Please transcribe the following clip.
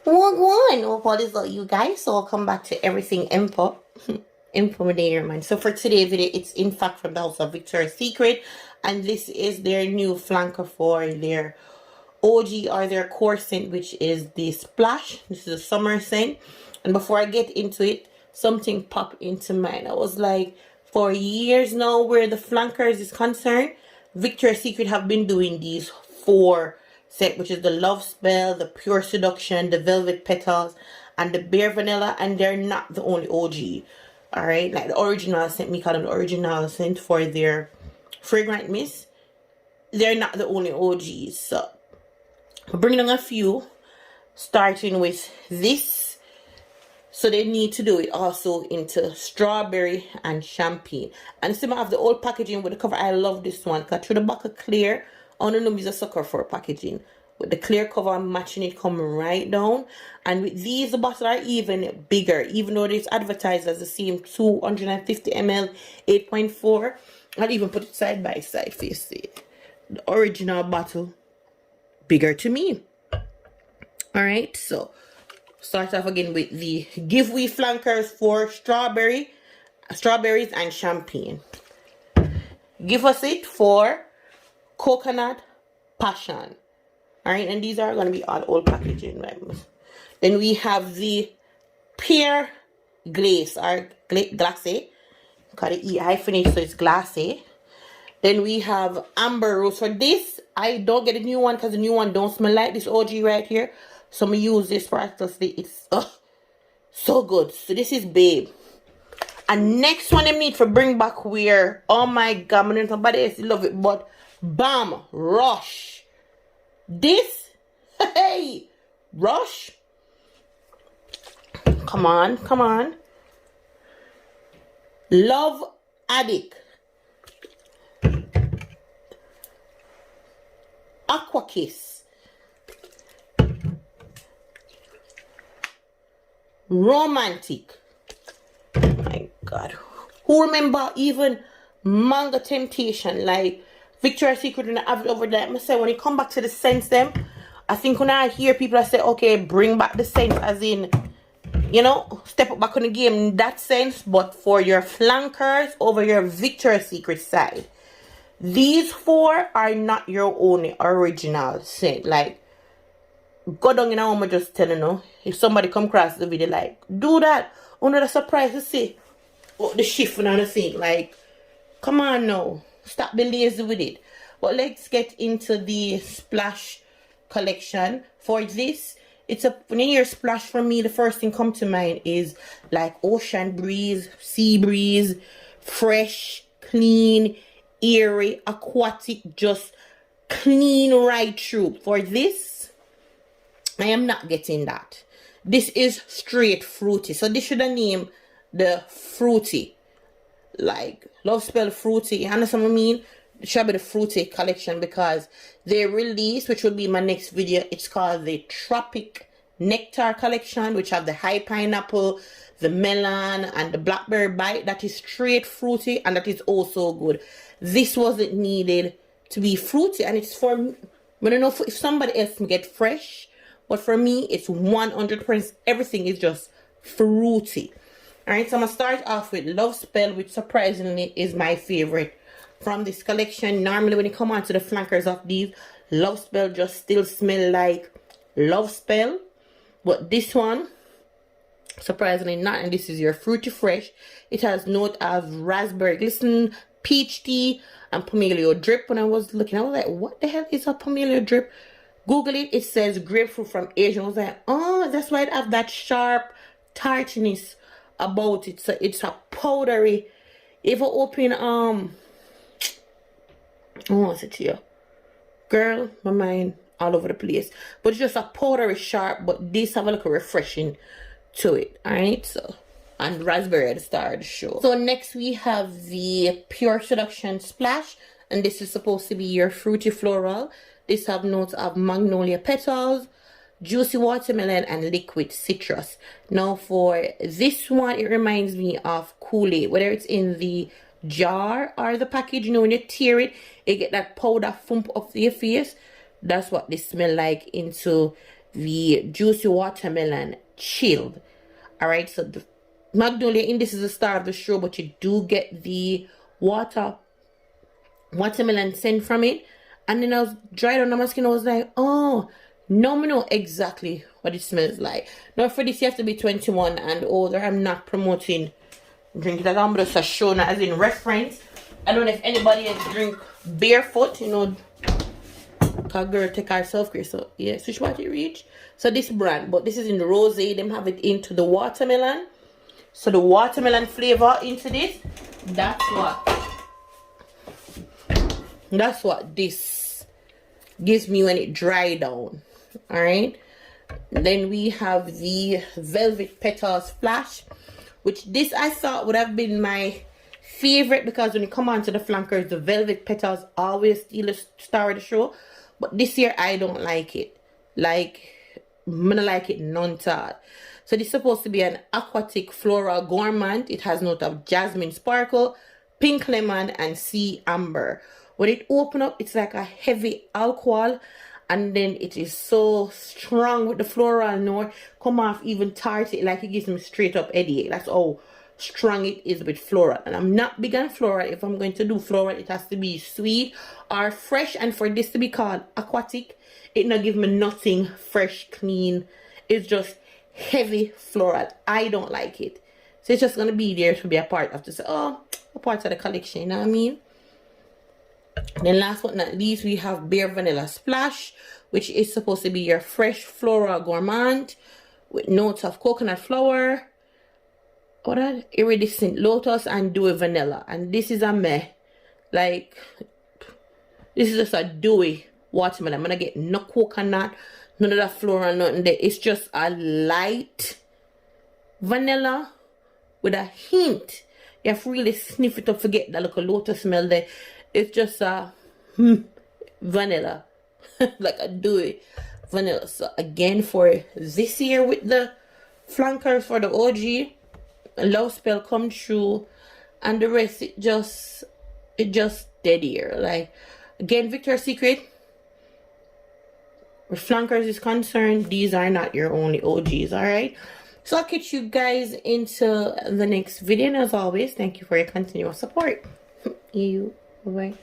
One. What is up, you guys? So welcome back to everything Empo. Empo there, man. So for today's video, it's in fact from the house of Victoria's Secret, and this is their new flanker for their OG or their core scent, which is the Splash. This is a summer scent. And before I get into it, something popped into mind. I was like, for years now, where the flankers is concerned, Victoria's Secret have been doing these four set, which is the Love Spell, the Pure Seduction, the Velvet Petals, and the Bare Vanilla, and they're not the only OG. Alright, like the original scent, me call them the original scent for their fragrant mist. They're not the only OGs. So I'm bringing on a few, starting with this. So they need to do it also into strawberry and champagne. And still I have the old packaging with the cover. I love this one because through the back of clear, I don't know, is a sucker for packaging. With the clear cover matching it coming right down. And with these, the bottles are even bigger. Even though it's advertised as the same 250 ml, 8.4. I'll even put it side by side for you see. The original bottle, bigger to me. Alright, so start off again with the giveaway flankers for strawberries and champagne. Give us it for coconut passion. Alright, and these are going to be all old packaging, right? Then we have the pear glace or glace, because the E hyphenate, so it's glace. Then we have amber rose. For this, I don't get a new one because the new one don't smell like this OG right here. So I'm going to use this practically. It's so good. So this is Babe. And next one I need for bring back where, oh my god, I don't know somebody else love it, but bam, Rush. This, hey, Rush. Come on. Love Addict. Aqua Kiss. Romantic. My god. Who remember even Manga Temptation? Like Victoria's Secret and I have it over there. I say when you come back to the scents them, I think when I hear people I say, okay, bring back the scents, as in, you know, step up back on the game in that sense. But for your flankers over your Victoria's Secret side, these four are not your own original scent. Like, go down in a home and just tell you, if somebody come across the video, like, do that. Under the surprise to see what the shift and the thing. Like, come on now. Stop being lazy with it. But let's get into the Splash collection. For this, it's a, when you hear Splash, for me, the first thing come to mind is like ocean breeze, sea breeze, fresh, clean, airy, aquatic, just clean right through. For this, I am not getting that. This is straight fruity. So this should have named the fruity. Like Love Spell Fruity. You understand what I mean? It should be the Fruity collection because they released, which will be my next video. It's called the Tropic Nectar collection, which have the high pineapple, the melon, and the blackberry bite. That is straight fruity and that is also good. This wasn't needed to be fruity, and it's for me. I don't know if somebody else can get fresh, but for me, it's 100%. Everything is just fruity. Alright, so I'm going to start off with Love Spell, which surprisingly is my favorite from this collection. Normally when you come on to the flankers of these, Love Spell just still smell like Love Spell. But this one, surprisingly not, and this is your Fruity Fresh. It has note of raspberry glisten, peach tea, and pomelo drip. When I was looking, I was like, what the hell is a pomelo drip? Google it, it says grapefruit from Asia. I was like, oh, that's why it have that sharp tartness about it. So it's a powdery. If you open I want to say to you, girl, my mind all over the place, but it's just a powdery sharp, but this have a little refreshing to it. All right, so, and raspberry at the start of the show. So next we have the Pure Seduction Splash, and this is supposed to be your fruity floral. This have notes of magnolia petals, juicy watermelon, and liquid citrus. Now for this one, it reminds me of Kool-Aid, whether it's in the jar or the package. You know, when you tear it, you get that powder thump of your face. That's what they smell like into the juicy watermelon chilled. All right, so the Magnolia in this is the star of the show, but you do get the watermelon scent from it. And then I was dried on my skin. I was like, oh, no, I know exactly what it smells like. Now for this you have to be 21 and older. I'm not promoting drinking that. I'm just showing as in reference. I don't know if anybody else drink barefoot, you know, cause girl take herself care. So yeah, switch what you reach. So this brand, but this is in the rose. Them have it into the watermelon. So the watermelon flavor into this. That's what this gives me when it dry down. All right. Then we have the Velvet Petals Splash, which this I thought would have been my favorite because when you come on to the flankers, the Velvet Petals always steal the star of the show. But this year I don't like it. Like, I'm gonna like it none at all. So this is supposed to be an aquatic floral gourmand. It has note of jasmine sparkle, pink lemon, and sea amber. When it open up, it's like a heavy alcohol, and then it is so strong with the floral note. Come off even tart, like it gives me straight up headache. That's how strong it is with floral. And I'm not big on floral. If I'm going to do floral, it has to be sweet or fresh. And for this to be called aquatic, it not give me nothing fresh, clean. It's just heavy floral. I don't like it. So it's just gonna be there to be a part of this. Oh, a part of the collection, you know what I mean? Then last but not least, we have Bare Vanilla Splash, which is supposed to be your fresh floral gourmand with notes of coconut flower, iridescent lotus, and dewy vanilla. And this is a meh. Like, this is just a dewy watermelon. I'm gonna get no coconut, none of that floral, nothing there. It's just a light vanilla with a hint. You have to really sniff it up, forget that little lotus smell there. It's just a vanilla. Like a dewy vanilla. So again, for this year with the flankers for the OG, Love Spell come true, and the rest it just dead here. Like, again, Victoria's Secret, where flankers is concerned, these are not your only OGs. All right, so I'll catch you guys into the next video, and as always, thank you for your continuous support. You bye.